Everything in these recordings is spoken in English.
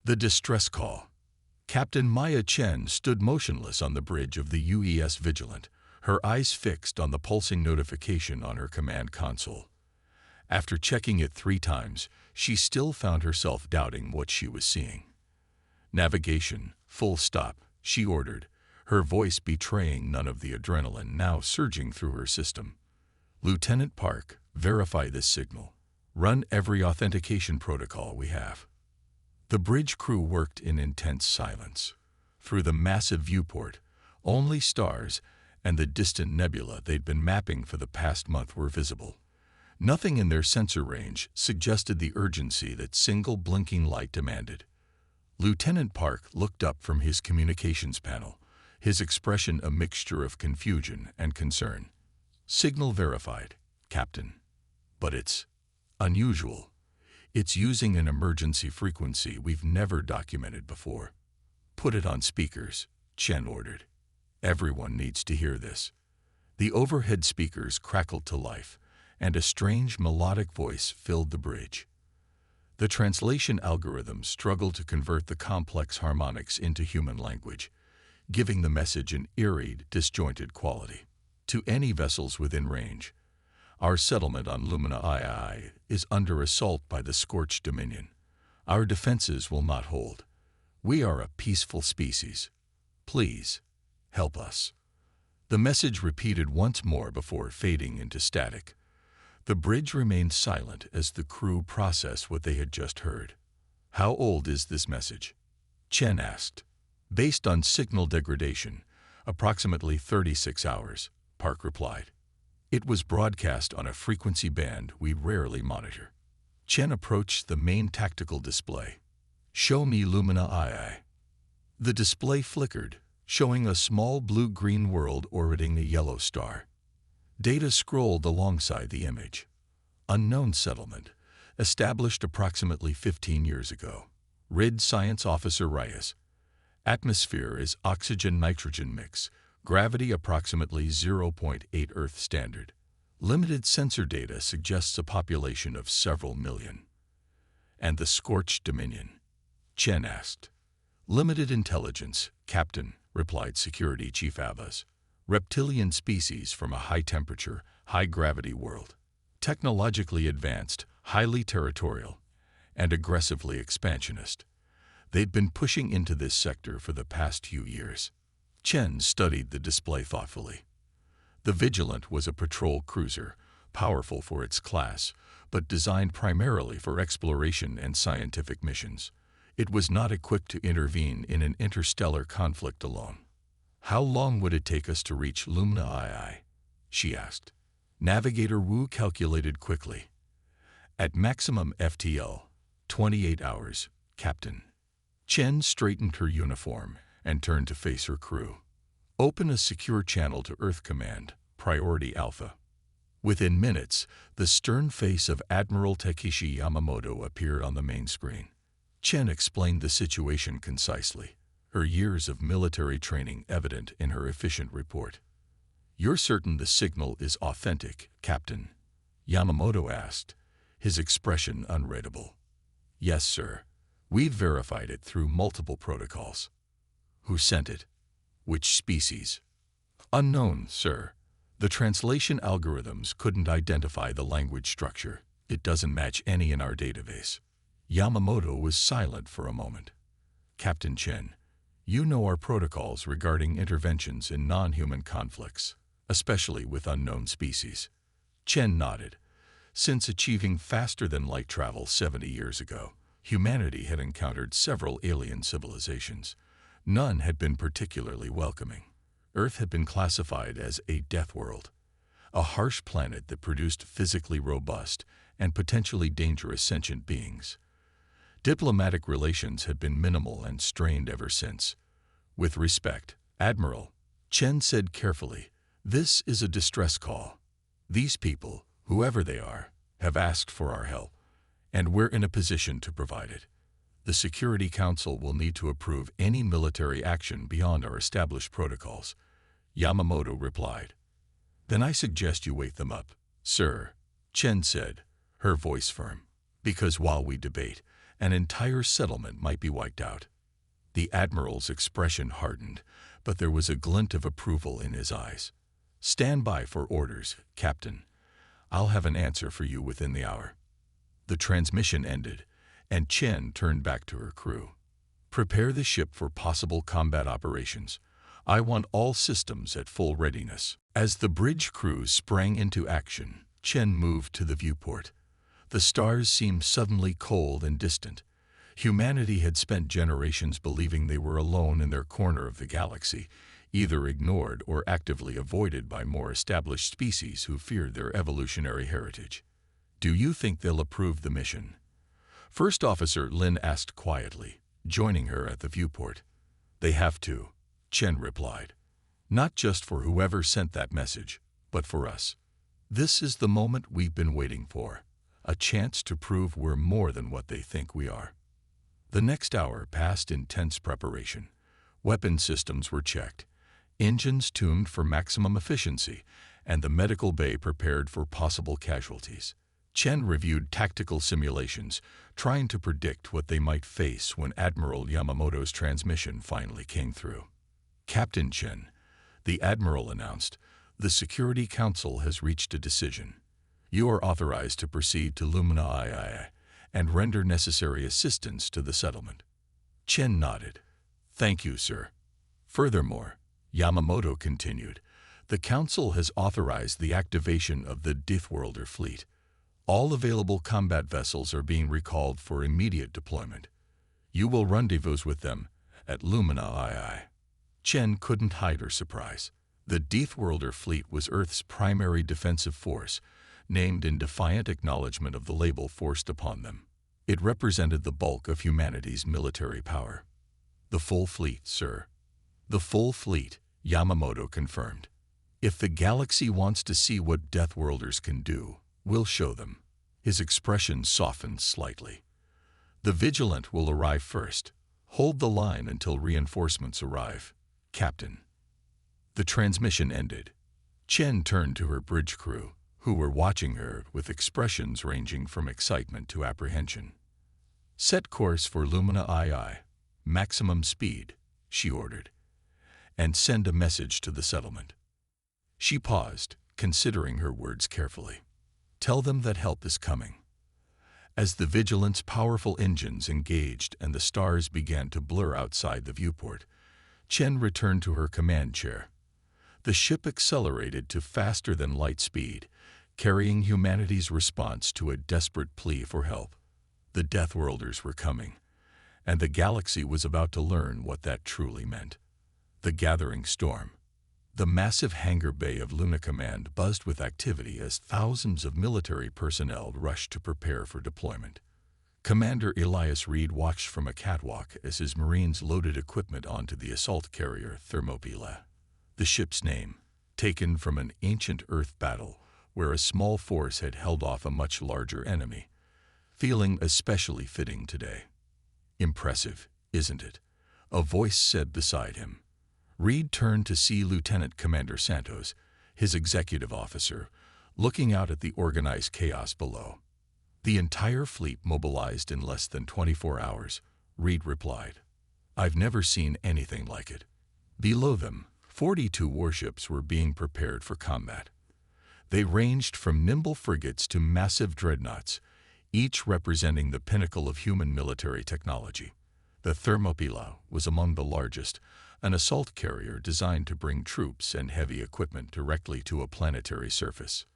The distress call. Captain Maya Chen stood motionless on the bridge of the UES Vigilant, her eyes fixed on the pulsing notification on her command console. After checking it 3 times, she still found herself doubting what she was seeing. "Navigation, full stop," she ordered, her voice betraying none of the adrenaline now surging through her system. "Lieutenant Park, verify this signal. Run every authentication protocol we have." The bridge crew worked in intense silence. Through the massive viewport, only stars and the distant nebula they'd been mapping for the past month were visible. Nothing in their sensor range suggested the urgency that single blinking light demanded. Lieutenant Park looked up from his communications panel, his expression a mixture of confusion and concern. "Signal verified, Captain. But it's unusual. It's using an emergency frequency we've never documented before." "Put it on speakers," Chen ordered. "Everyone needs to hear this." The overhead speakers crackled to life, and a strange melodic voice filled the bridge. The translation algorithm struggled to convert the complex harmonics into human language, giving the message an eerie, disjointed quality. "To any vessels within range, our settlement on Lumina II is under assault by the Scorched Dominion. Our defenses will not hold. We are a peaceful species. Please, help us." The message repeated once more before fading into static. The bridge remained silent as the crew processed what they had just heard. "How old is this message?" Chen asked. "Based on signal degradation, approximately 36 hours, Park replied. "It was broadcast on a frequency band we rarely monitor." Chen approached the main tactical display. "Show me Lumina II." The display flickered, showing a small blue-green world orbiting a yellow star. Data scrolled alongside the image. "Unknown settlement, established approximately 15 years ago. RID Science Officer Reyes. Atmosphere is oxygen-nitrogen mix. Gravity approximately 0.8 Earth standard. Limited sensor data suggests a population of several million." "And the Scorched Dominion?" Chen asked. "Limited intelligence, Captain," replied Security Chief Abbas. "Reptilian species from a high-temperature, high-gravity world. Technologically advanced, highly territorial, and aggressively expansionist. They'd been pushing into this sector for the past few years." Chen studied the display thoughtfully. The Vigilant was a patrol cruiser, powerful for its class, but designed primarily for exploration and scientific missions. It was not equipped to intervene in an interstellar conflict alone. "How long would it take us to reach Lumina II?" she asked. Navigator Wu calculated quickly. "At maximum FTL, 28 hours, Captain." Chen straightened her uniform and turned to face her crew. "Open a secure channel to Earth Command, Priority Alpha." Within minutes, the stern face of Admiral Takeshi Yamamoto appeared on the main screen. Chen explained the situation concisely, her years of military training evident in her efficient report. "You're certain the signal is authentic, Captain?" Yamamoto asked, his expression unreadable. "Yes, sir. We've verified it through multiple protocols." "Who sent it? Which species?" "Unknown, sir. The translation algorithms couldn't identify the language structure. It doesn't match any in our database." Yamamoto was silent for a moment. "Captain Chen, you know our protocols regarding interventions in non-human conflicts, especially with unknown species." Chen nodded. Since achieving faster-than-light travel 70 years ago, humanity had encountered several alien civilizations. None had been particularly welcoming. Earth had been classified as a death world, a harsh planet that produced physically robust and potentially dangerous sentient beings. Diplomatic relations had been minimal and strained ever since. "With respect, Admiral," Chen said carefully, "this is a distress call. These people, whoever they are, have asked for our help, and we're in a position to provide it. The Security Council will need to approve any military action beyond our established protocols." Yamamoto replied. "Then I suggest you wake them up, sir," Chen said, her voice firm. "Because while we debate, An entire settlement might be wiped out. The Admiral's expression hardened, but there was a glint of approval in his eyes. "Stand by for orders, Captain. I'll have an answer for you within the hour." The transmission ended, and Chen turned back to her crew. "Prepare the ship for possible combat operations. I want all systems at full readiness." As the bridge crew sprang into action, Chen moved to the viewport. The stars seemed suddenly cold and distant. Humanity had spent generations believing they were alone in their corner of the galaxy, either ignored or actively avoided by more established species who feared their evolutionary heritage. "Do you think they'll approve the mission?" First Officer Lin asked quietly, joining her at the viewport. "They have to," Chen replied. "Not just for whoever sent that message, but for us. This is the moment we've been waiting for, a chance to prove we're more than what they think we are." The next hour passed in tense preparation. Weapon systems were checked, engines tuned for maximum efficiency, and the medical bay prepared for possible casualties. Chen reviewed tactical simulations, trying to predict what they might face when Admiral Yamamoto's transmission finally came through. "Captain Chen," the Admiral announced, "the Security Council has reached a decision. You are authorized to proceed to Lumina II and render necessary assistance to the settlement." Chen nodded. "Thank you, sir." Furthermore, Yamamoto continued, "the Council has authorized the activation of the Dithworlder fleet. All available combat vessels are being recalled for immediate deployment. You will rendezvous with them at Lumina II." Chen couldn't hide her surprise. The Dithworlder fleet was Earth's primary defensive force, named in defiant acknowledgement of the label forced upon them. It represented the bulk of humanity's military power. "The full fleet, sir." "The full fleet," Yamamoto confirmed. "If the galaxy wants to see what Deathworlders can do, we'll show them." His expression softened slightly. "The Vigilant will arrive first. Hold the line until reinforcements arrive, Captain." The transmission ended. Chen turned to her bridge crew, who were watching her with expressions ranging from excitement to apprehension. "Set course for Lumina II, maximum speed," she ordered, "and send a message to the settlement." She paused, considering her words carefully. "Tell them that help is coming." As the Vigilant's powerful engines engaged and the stars began to blur outside the viewport, Chen returned to her command chair. The ship accelerated to faster-than-light speed, carrying humanity's response to a desperate plea for help. The Deathworlders were coming, and the galaxy was about to learn what that truly meant. The gathering storm. The massive hangar bay of Luna Command buzzed with activity as thousands of military personnel rushed to prepare for deployment. Commander Elias Reed watched from a catwalk as his Marines loaded equipment onto the assault carrier Thermopylae. The ship's name, taken from an ancient Earth battle where a small force had held off a much larger enemy, feeling especially fitting today. "Impressive, isn't it?" a voice said beside him. Reed turned to see Lieutenant Commander Santos, his executive officer, looking out at the organized chaos below. "The entire fleet mobilized in less than 24 hours, Reed replied. "I've never seen anything like it." Below them, 42 warships were being prepared for combat. They ranged from nimble frigates to massive dreadnoughts, each representing the pinnacle of human military technology. The Thermopylae was among the largest, an assault carrier designed to bring troops and heavy equipment directly to a planetary surface.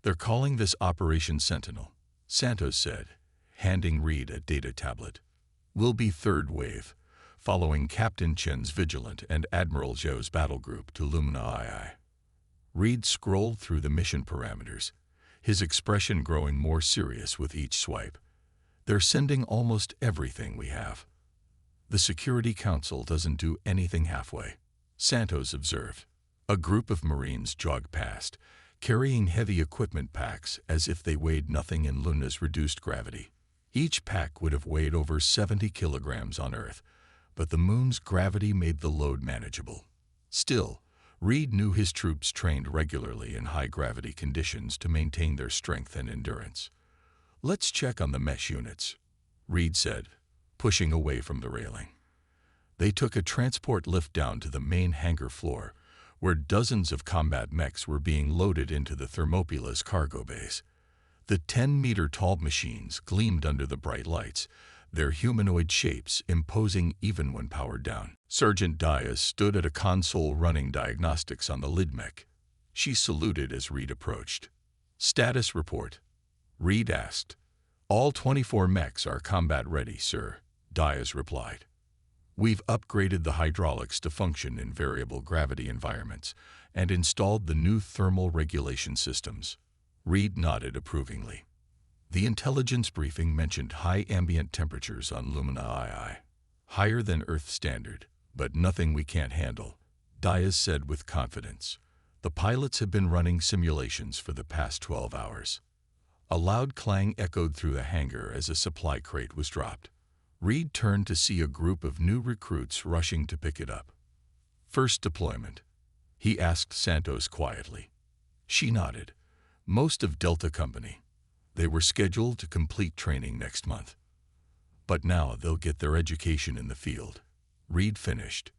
"They're calling this Operation Sentinel," Santos said, handing Reed a data tablet. "We'll be third wave, following Captain Chen's Vigilant and Admiral Zhou's battle group to Lumina II." Reed scrolled through the mission parameters, his expression growing more serious with each swipe. "They're sending almost everything we have." "The Security Council doesn't do anything halfway," Santos observed. A group of Marines jogged past, carrying heavy equipment packs as if they weighed nothing in Luna's reduced gravity. Each pack would have weighed over 70 kilograms on Earth, but the moon's gravity made the load manageable. Still, Reed knew his troops trained regularly in high-gravity conditions to maintain their strength and endurance. "Let's check on the mesh units," Reed said, pushing away from the railing. They took a transport lift down to the main hangar floor, where dozens of combat mechs were being loaded into the Thermopyla's cargo bays. The 10-meter-tall machines gleamed under the bright lights, their humanoid shapes imposing even when powered down. Sergeant Diaz stood at a console running diagnostics on the lid mech. She saluted as Reed approached. "Status report," Reed asked. "All 24 mechs are combat ready, sir," Diaz replied. "We've upgraded the hydraulics to function in variable gravity environments and installed the new thermal regulation systems." Reed nodded approvingly. The intelligence briefing mentioned high ambient temperatures on Lumina II, higher than Earth standard, but nothing we can't handle, Diaz said with confidence. The pilots have been running simulations for the past 12 hours. A loud clang echoed through the hangar as a supply crate was dropped. Reed turned to see a group of new recruits rushing to pick it up. "First deployment?" he asked Santos quietly. She nodded. "Most of Delta Company. They were scheduled to complete training next month. But now they'll get their education in the field." Reed finished.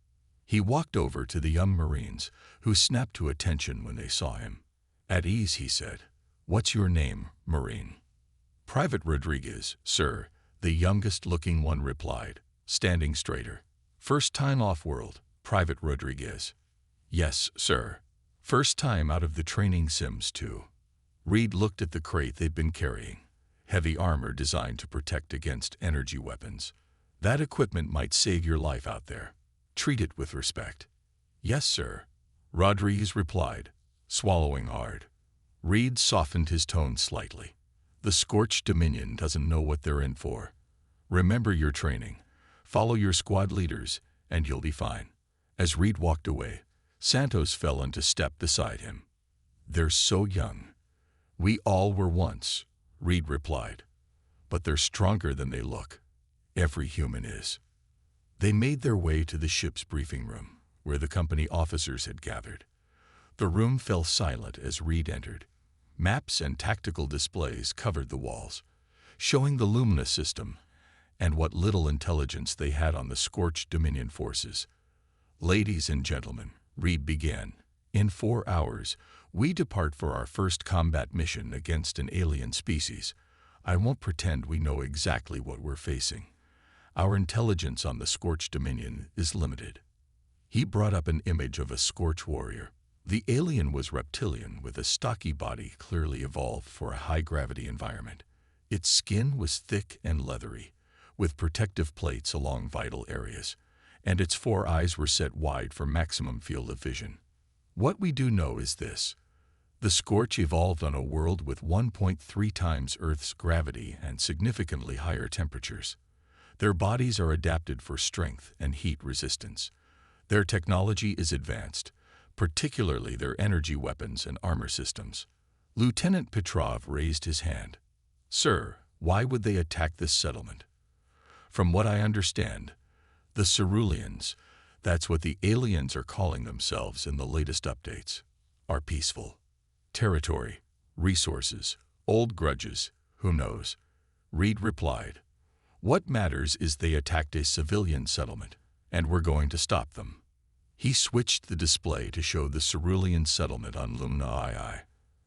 He walked over to the young Marines, who snapped to attention when they saw him. "At ease," he said. "What's your name, Marine?" "Private Rodriguez, sir," the youngest-looking one replied, standing straighter. "First time off-world, Private Rodriguez." "Yes, sir. First time out of the training sims, too." Reed looked at the crate they'd been carrying. Heavy armor designed to protect against energy weapons. "That equipment might save your life out there. Treat it with respect." "Yes, sir," Rodriguez replied, swallowing hard. Reed softened his tone slightly. "The Scorched Dominion doesn't know what they're in for. Remember your training. Follow your squad leaders, and you'll be fine." As Reed walked away, Santos fell into step beside him. "They're so young." "We all were once," Reed replied. "But they're stronger than they look. Every human is." They made their way to the ship's briefing room, where the company officers had gathered. The room fell silent as Reed entered. Maps and tactical displays covered the walls, showing the Lumina system and what little intelligence they had on the Scorched Dominion forces. "Ladies and gentlemen," Reed began, "in 4 hours, we depart for our first combat mission against an alien species. I won't pretend we know exactly what we're facing. Our intelligence on the Scorched Dominion is limited." He brought up an image of a Scorch warrior. The alien was reptilian with a stocky body clearly evolved for a high-gravity environment. Its skin was thick and leathery, with protective plates along vital areas, and its 4 eyes were set wide for maximum field of vision. What we do know is this. The Scorch evolved on a world with 1.3 times Earth's gravity and significantly higher temperatures. Their bodies are adapted for strength and heat resistance. Their technology is advanced, particularly their energy weapons and armor systems. Lieutenant Petrov raised his hand. "Sir, why would they attack this settlement?" "From what I understand, the Ceruleans, that's what the aliens are calling themselves in the latest updates, are peaceful. Territory, resources, old grudges, who knows?" Reed replied. "What matters is they attacked a civilian settlement, and we're going to stop them." He switched the display to show the Cerulean settlement on Lumina II.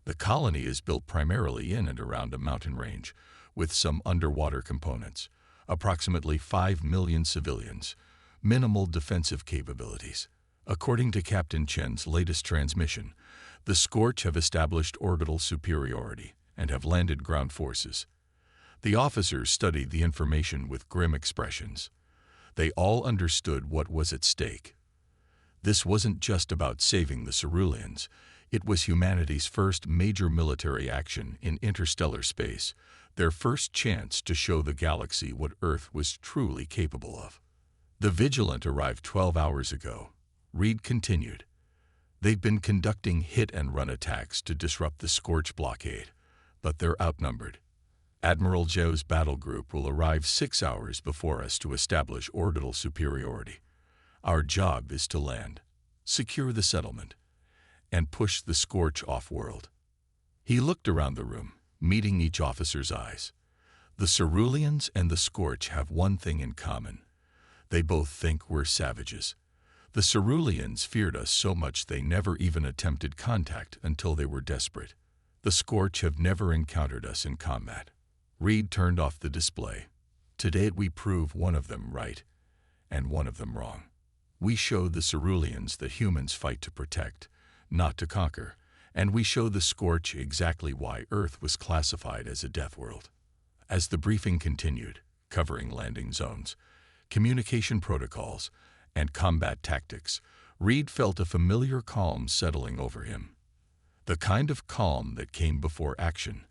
The colony is built primarily in and around a mountain range, with some underwater components, approximately 5 million civilians, minimal defensive capabilities. According to Captain Chen's latest transmission, the Scorch have established orbital superiority and have landed ground forces. The officers studied the information with grim expressions. They all understood what was at stake. This wasn't just about saving the Ceruleans. It was humanity's first major military action in interstellar space, their first chance to show the galaxy what Earth was truly capable of. "The Vigilant arrived 12 hours ago," Reed continued. "They've been conducting hit-and-run attacks to disrupt the Scorch blockade, but they're outnumbered. Admiral Zhou's battle group will arrive 6 hours before us to establish orbital superiority. Our job is to land, secure the settlement, and push the Scorch off-world." He looked around the room, meeting each officer's eyes. The Ceruleans and the Scorch have one thing in common. They both think we're savages. The Ceruleans feared us so much they never even attempted contact until they were desperate. The Scorch have never encountered us in combat. Reed turned off the display. Today we prove one of them right, and one of them wrong. We showed the Ceruleans that humans fight to protect, not to conquer, and we showed the Scorch exactly why Earth was classified as a death world. As the briefing continued, covering landing zones, communication protocols, and combat tactics, Reed felt a familiar calm settling over him. The kind of calm that came before action,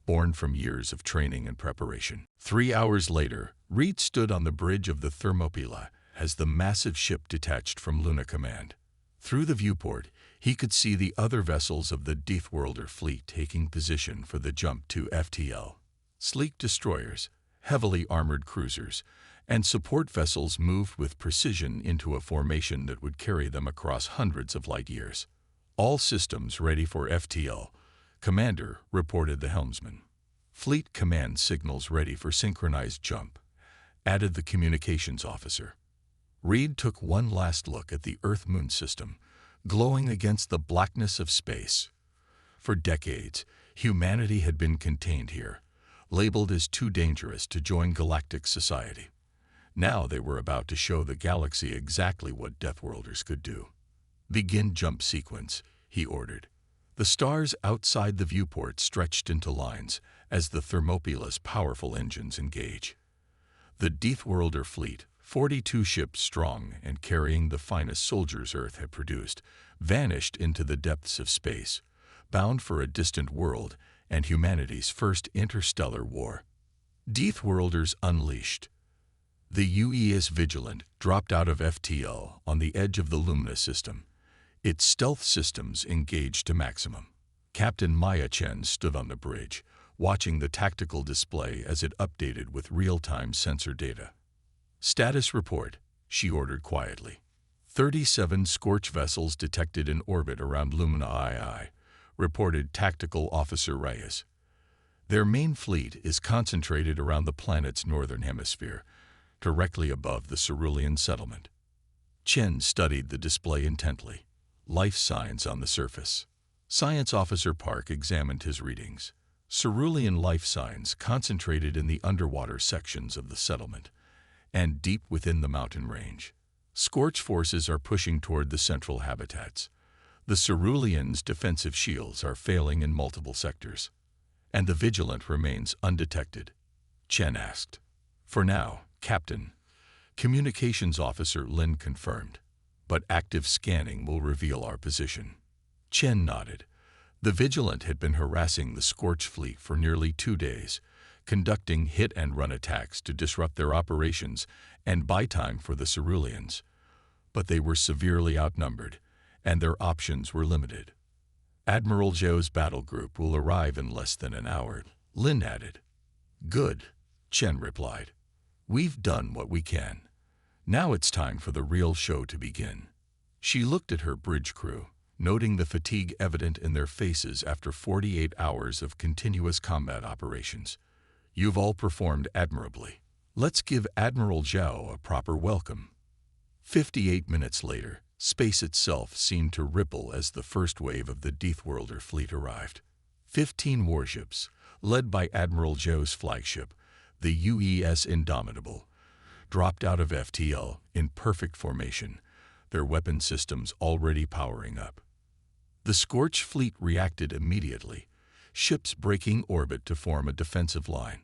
born from years of training and preparation. 3 hours later, Reed stood on the bridge of the Thermopylae as the massive ship detached from Luna Command. Through the viewport, he could see the other vessels of the Deathworlder fleet taking position for the jump to FTL. Sleek destroyers, heavily armored cruisers, and support vessels moved with precision into a formation that would carry them across hundreds of light years. All systems ready for FTL, Commander, reported the helmsman. Fleet command signals ready for synchronized jump, added the communications officer. Reed took one last look at the Earth-Moon system, glowing against the blackness of space. For decades, humanity had been contained here, labeled as too dangerous to join galactic society. Now they were about to show the galaxy exactly what Deathworlders could do. "Begin jump sequence," he ordered. The stars outside the viewport stretched into lines as the Thermopylae's powerful engines engage. The Deathworlder fleet, 42 ships strong and carrying the finest soldiers Earth had produced, vanished into the depths of space, bound for a distant world and humanity's first interstellar war. Deathworlders unleashed. The UES Vigilant dropped out of FTL on the edge of the Lumina system. Its stealth systems engaged to maximum. Captain Maya Chen stood on the bridge, watching the tactical display as it updated with real-time sensor data. "Status report," she ordered quietly. 37 Scorch vessels detected in orbit around Lumina II, reported Tactical Officer Reyes. Their main fleet is concentrated around the planet's northern hemisphere, directly above the Cerulean settlement. Chen studied the display intently. Life signs on the surface. Science Officer Park examined his readings. Cerulean life signs concentrated in the underwater sections of the settlement and deep within the mountain range. Scorch forces are pushing toward the central habitats. The Ceruleans' defensive shields are failing in multiple sectors. And the Vigilant remains undetected. Chen asked. "For now, Captain," Communications Officer Lin confirmed. "But active scanning will reveal our position." Chen nodded. The Vigilant had been harassing the Scorch fleet for nearly 2 days, conducting hit-and-run attacks to disrupt their operations and buy time for the Ceruleans. But they were severely outnumbered, and their options were limited. "Admiral Zhou's battle group will arrive in less than an hour," Lin added. "Good," Chen replied. "We've done what we can. Now it's time for the real show to begin." She looked at her bridge crew, noting the fatigue evident in their faces after 48 hours of continuous combat operations. "You've all performed admirably. Let's give Admiral Zhou a proper welcome." 58 minutes later, space itself seemed to ripple as the first wave of the Deathworlder fleet arrived. 15 warships, led by Admiral Zhou's flagship, the UES Indomitable, dropped out of FTL in perfect formation, their weapon systems already powering up. The Scorch fleet reacted immediately, ships breaking orbit to form a defensive line.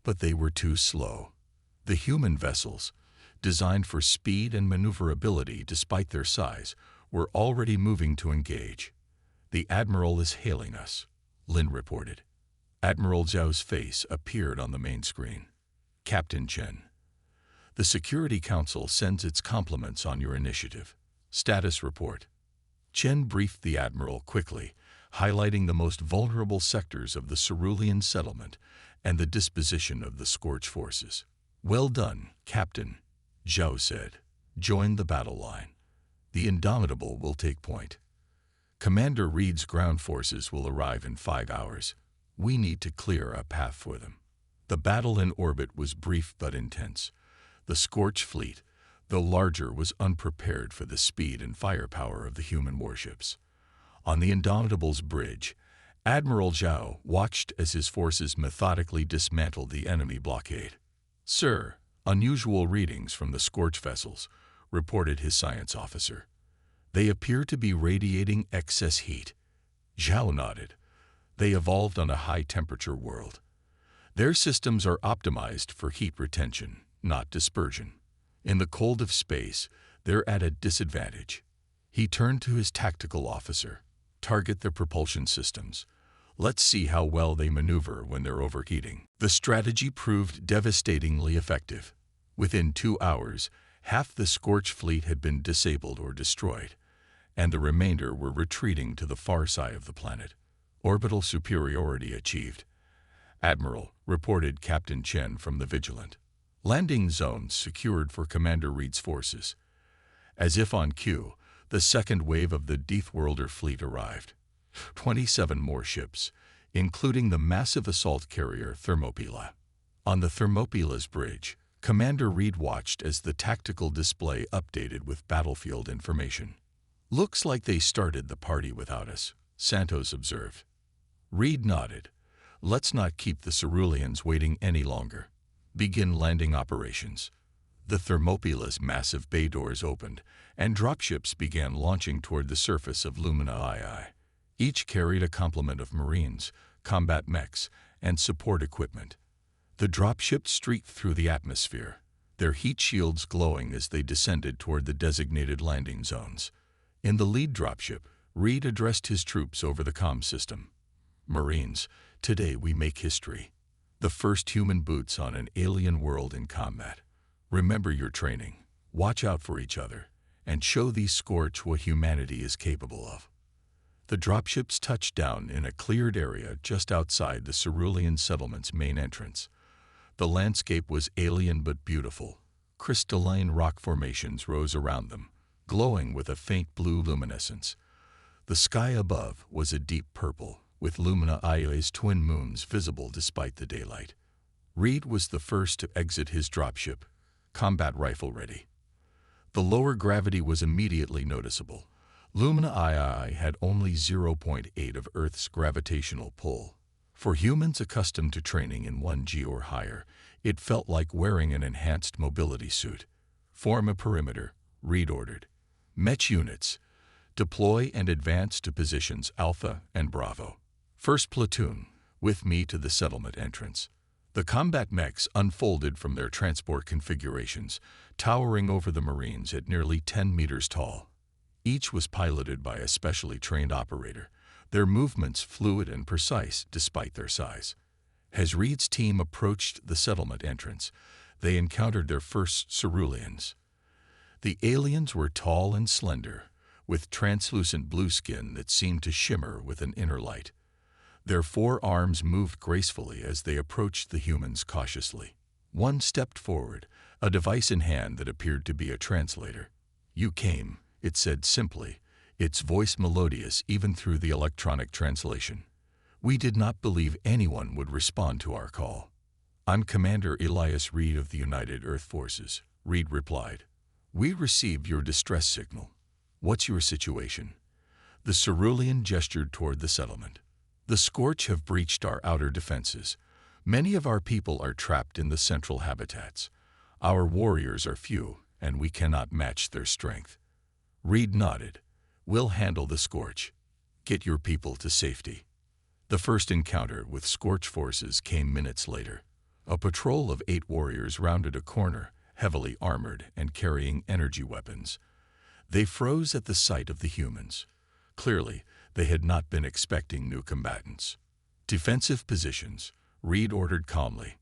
But they were too slow. The human vessels, designed for speed and maneuverability despite their size, were already moving to engage. "The Admiral is hailing us," Lin reported. Admiral Zhou's face appeared on the main screen. "Captain Chen, the Security Council sends its compliments on your initiative. Status report." Chen briefed the Admiral quickly, highlighting the most vulnerable sectors of the Cerulean settlement and the disposition of the Scorch forces. "Well done, Captain," Zhou said. "Join the battle line. The Indomitable will take point. Commander Reed's ground forces will arrive in 5 hours. We need to clear a path for them." The battle in orbit was brief but intense. The Scorch fleet, though larger, was unprepared for the speed and firepower of the human warships. On the Indomitable's bridge, Admiral Zhao watched as his forces methodically dismantled the enemy blockade. "Sir, unusual readings from the Scorch vessels," reported his science officer. "They appear to be radiating excess heat." Zhao nodded. "They evolved on a high-temperature world. Their systems are optimized for heat retention, not dispersion. In the cold of space, they're at a disadvantage." He turned to his tactical officer. "Target the propulsion systems. Let's see how well they maneuver when they're overheating." The strategy proved devastatingly effective. Within 2 hours, half the Scorch fleet had been disabled or destroyed, and the remainder were retreating to the far side of the planet. "Orbital superiority achieved," "Admiral," reported Captain Chen from the Vigilant. "Landing zones secured for Commander Reed's forces." As if on cue, the second wave of the Deathworlder fleet arrived. 27 more ships, including the massive assault carrier Thermopylae. On the Thermopylae's bridge, Commander Reed watched as the tactical display updated with battlefield information. "Looks like they started the party without us," Santos observed. Reed nodded. "Let's not keep the Ceruleans waiting any longer. Begin landing operations." The Thermopylae's massive bay doors opened, and dropships began launching toward the surface of Lumina II. Each carried a complement of Marines, combat mechs, and support equipment. The dropships streaked through the atmosphere, their heat shields glowing as they descended toward the designated landing zones. In the lead dropship, Reed addressed his troops over the comm system. "Marines, today we make history. The first human boots on an alien world in combat. Remember your training, watch out for each other, and show these Scorch what humanity is capable of." The dropships touched down in a cleared area just outside the Cerulean settlement's main entrance. The landscape was alien but beautiful. Crystalline rock formations rose around them, glowing with a faint blue luminescence. The sky above was a deep purple, with Lumina II's twin moons visible despite the daylight. Reed was the first to exit his dropship, combat rifle ready. The lower gravity was immediately noticeable. Lumina II had only 0.8 of Earth's gravitational pull. For humans accustomed to training in 1G or higher, it felt like wearing an enhanced mobility suit. "Form a perimeter," Reed ordered. "Mech units, deploy and advance to positions Alpha and Bravo. First platoon, with me to the settlement entrance." The combat mechs unfolded from their transport configurations, towering over the Marines at nearly 10 meters tall. Each was piloted by a specially trained operator, their movements fluid and precise despite their size. As Reed's team approached the settlement entrance, they encountered their first Ceruleans. The aliens were tall and slender, with translucent blue skin that seemed to shimmer with an inner light. Their 4 arms moved gracefully as they approached the humans cautiously. One stepped forward, a device in hand that appeared to be a translator. "You came," it said simply, its voice melodious even through the electronic translation. "We did not believe anyone would respond to our call." "I'm Commander Elias Reed of the United Earth Forces," Reed replied. "We received your distress signal. What's your situation?" The Cerulean gestured toward the settlement. "The Scorch have breached our outer defenses. Many of our people are trapped in the central habitats. Our warriors are few, and we cannot match their strength." Reed nodded. "We'll handle the Scorch. Get your people to safety." The first encounter with Scorch forces came minutes later. A patrol of 8 warriors rounded a corner, heavily armored and carrying energy weapons. They froze at the sight of the humans. Clearly, they had not been expecting new combatants. "Defensive positions," Reed ordered calmly.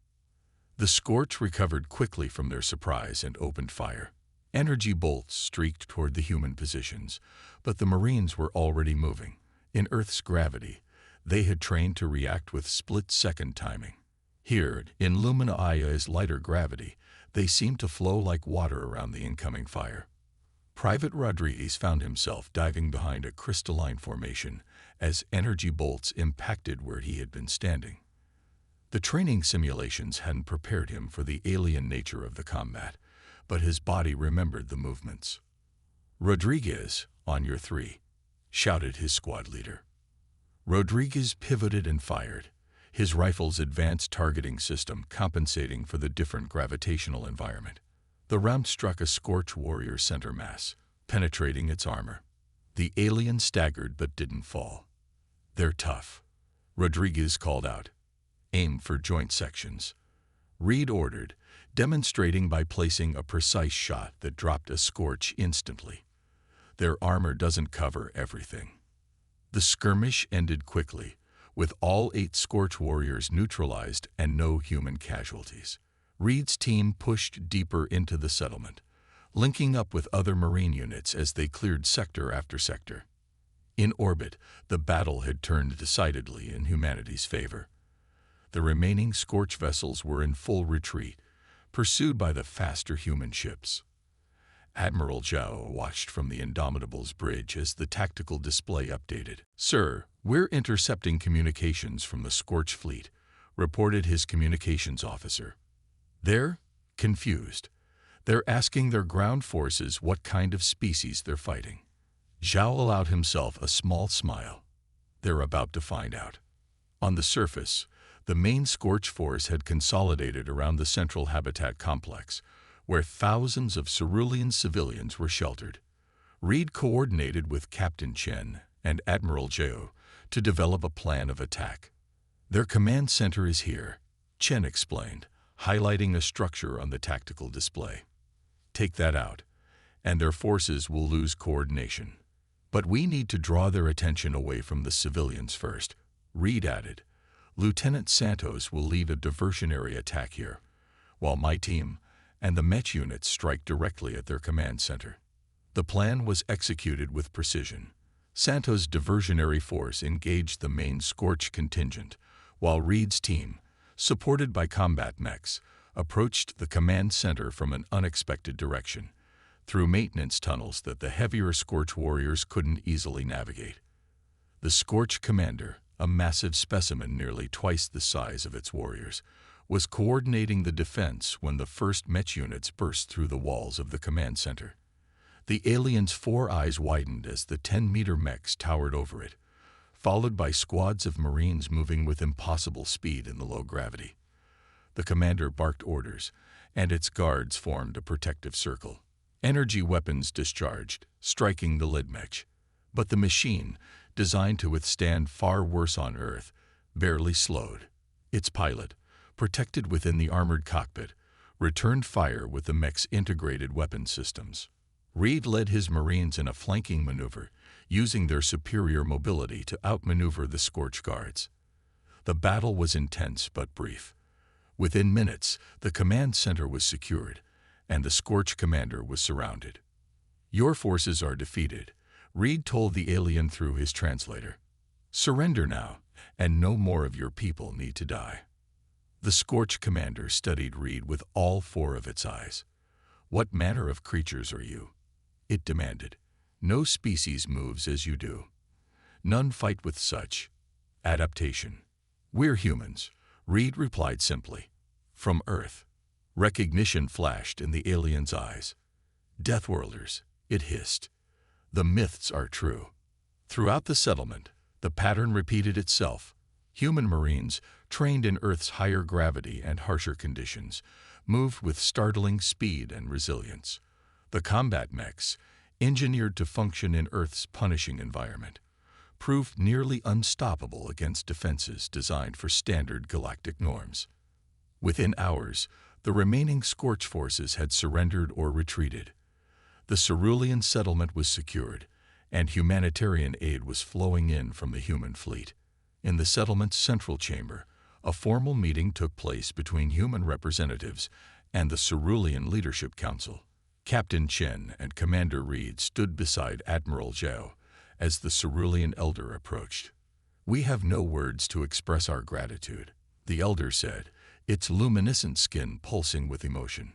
The Scorch recovered quickly from their surprise and opened fire. Energy bolts streaked toward the human positions, but the Marines were already moving. In Earth's gravity, they had trained to react with split-second timing. Here, in Lumina II's lighter gravity, they seemed to flow like water around the incoming fire. Private Rodriguez found himself diving behind a crystalline formation as energy bolts impacted where he had been standing. The training simulations hadn't prepared him for the alien nature of the combat, but his body remembered the movements. "Rodriguez, on your three," shouted his squad leader. Rodriguez pivoted and fired, his rifle's advanced targeting system compensating for the different gravitational environment. The round struck a Scorch warrior center mass, penetrating its armor. The alien staggered but didn't fall. "They're tough," Rodriguez called out. "Aim for joint sections," Reed ordered, demonstrating by placing a precise shot that dropped a Scorch instantly. "Their armor doesn't cover everything." The skirmish ended quickly, with all 8 Scorch warriors neutralized and no human casualties. Reed's team pushed deeper into the settlement, linking up with other Marine units as they cleared sector after sector. In orbit, the battle had turned decidedly in humanity's favor. The remaining Scorch vessels were in full retreat, pursued by the faster human ships. Admiral Zhao watched from the Indomitable's bridge as the tactical display updated. "Sir, we're intercepting communications from the Scorch fleet," reported his communications officer. "They're confused. They're asking their ground forces what kind of species they're fighting." Zhao allowed himself a small smile. "They're about to find out." On the surface, the main Scorch force had consolidated around the central habitat complex, where thousands of cerulean civilians were sheltered. Reed coordinated with Captain Chen and Admiral Zhao to develop a plan of attack. "Their command center is here," Chen explained, highlighting a structure on the tactical display. "Take that out, and their forces will lose coordination. But we need to draw their attention away from the civilians first," Reed added. "Lieutenant Santos will lead a diversionary attack here, while my team and the Mech units strike directly at their command center." The plan was executed with precision. Santos' diversionary force engaged the main Scorch contingent, while Reed's team, supported by combat mechs, approached the command center from an unexpected direction, through maintenance tunnels that the heavier Scorch warriors couldn't easily navigate. The Scorch commander, a massive specimen nearly twice the size of its warriors, was coordinating the defense when the first Mech units burst through the walls of the command center. The alien's 4 eyes widened as the 10-meter mechs towered over it, followed by squads of Marines moving with impossible speed in the low gravity. The commander barked orders, and its guards formed a protective circle. Energy weapons discharged, striking the lead mech. But the machine, designed to withstand far worse on Earth, barely slowed. Its pilot, protected within the armored cockpit, returned fire with the mech's integrated weapon systems. Reed led his Marines in a flanking maneuver, using their superior mobility to outmaneuver the Scorch guards. The battle was intense but brief. Within minutes, the command center was secured, and the Scorch commander was surrounded. "Your forces are defeated," Reed told the alien through his translator. "Surrender now, and no more of your people need to die." The Scorch commander studied Reed with all 4 of its eyes. "What manner of creatures are you?" it demanded. "No species moves as you do. None fight with such adaptation." "We're humans," Reed replied simply. "From Earth." Recognition flashed in the alien's eyes. "Deathworlders," it hissed. "The myths are true." Throughout the settlement, the pattern repeated itself. Human Marines, trained in Earth's higher gravity and harsher conditions, moved with startling speed and resilience. The combat mechs, engineered to function in Earth's punishing environment, proved nearly unstoppable against defenses designed for standard galactic norms. Within hours, the remaining Scorch forces had surrendered or retreated. The cerulean settlement was secured, and humanitarian aid was flowing in from the human fleet. In the settlement's central chamber, a formal meeting took place between human representatives and the Cerulean Leadership Council. Captain Chen and Commander Reed stood beside Admiral Zhao as the Cerulean Elder approached. "We have no words to express our gratitude," the Elder said, its luminescent skin pulsing with emotion.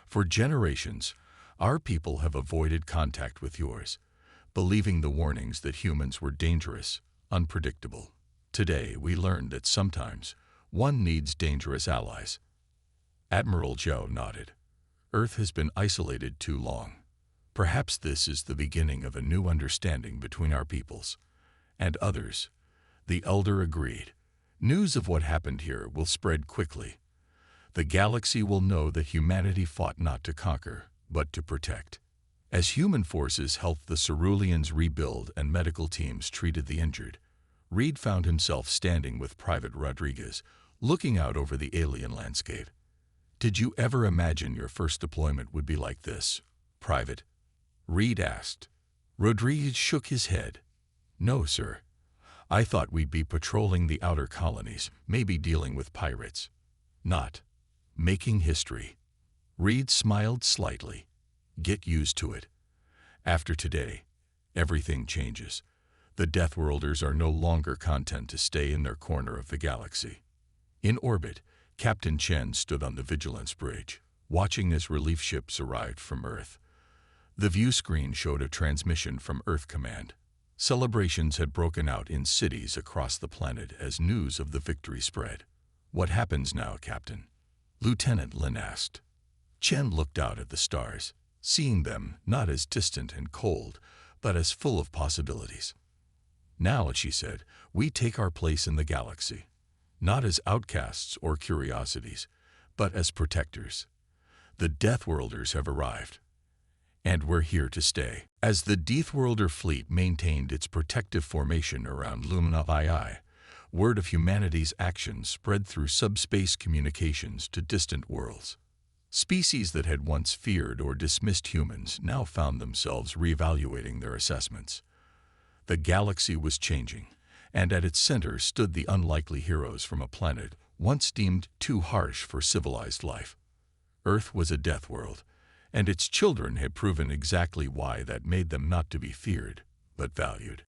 "For generations, our people have avoided contact with yours, believing the warnings that humans were dangerous, unpredictable. Today, we learned that sometimes One needs dangerous allies. Admiral Joe nodded. Earth has been isolated too long. Perhaps this is the beginning of a new understanding between our peoples and others. The elder agreed. News of what happened here will spread quickly. The galaxy will know that humanity fought not to conquer, but to protect. As human forces helped the Ceruleans rebuild and medical teams treated the injured, Reed found himself standing with Private Rodriguez, looking out over the alien landscape. "Did you ever imagine your first deployment would be like this, Private?" Reed asked. Rodriguez shook his head. "No, sir. I thought we'd be patrolling the outer colonies, maybe dealing with pirates. Not making history." Reed smiled slightly. "Get used to it. After today, everything changes. The Deathworlders are no longer content to stay in their corner of the galaxy." In orbit, Captain Chen stood on the Vigilance Bridge, watching as relief ships arrived from Earth. The view screen showed a transmission from Earth Command. Celebrations had broken out in cities across the planet as news of the victory spread. "What happens now, Captain?" Lieutenant Lin asked. Chen looked out at the stars, seeing them not as distant and cold, but as full of possibilities. "Now," she said, "we take our place in the galaxy, not as outcasts or curiosities, but as protectors. The Deathworlders have arrived, and we're here to stay." As the Deathworlder fleet maintained its protective formation around Lumina, word of humanity's actions spread through subspace communications to distant worlds. Species that had once feared or dismissed humans now found themselves reevaluating their assessments. The galaxy was changing, and at its center stood the unlikely heroes from a planet once deemed too harsh for civilized life. Earth was a death world, and its children had proven exactly why that made them not to be feared, but valued.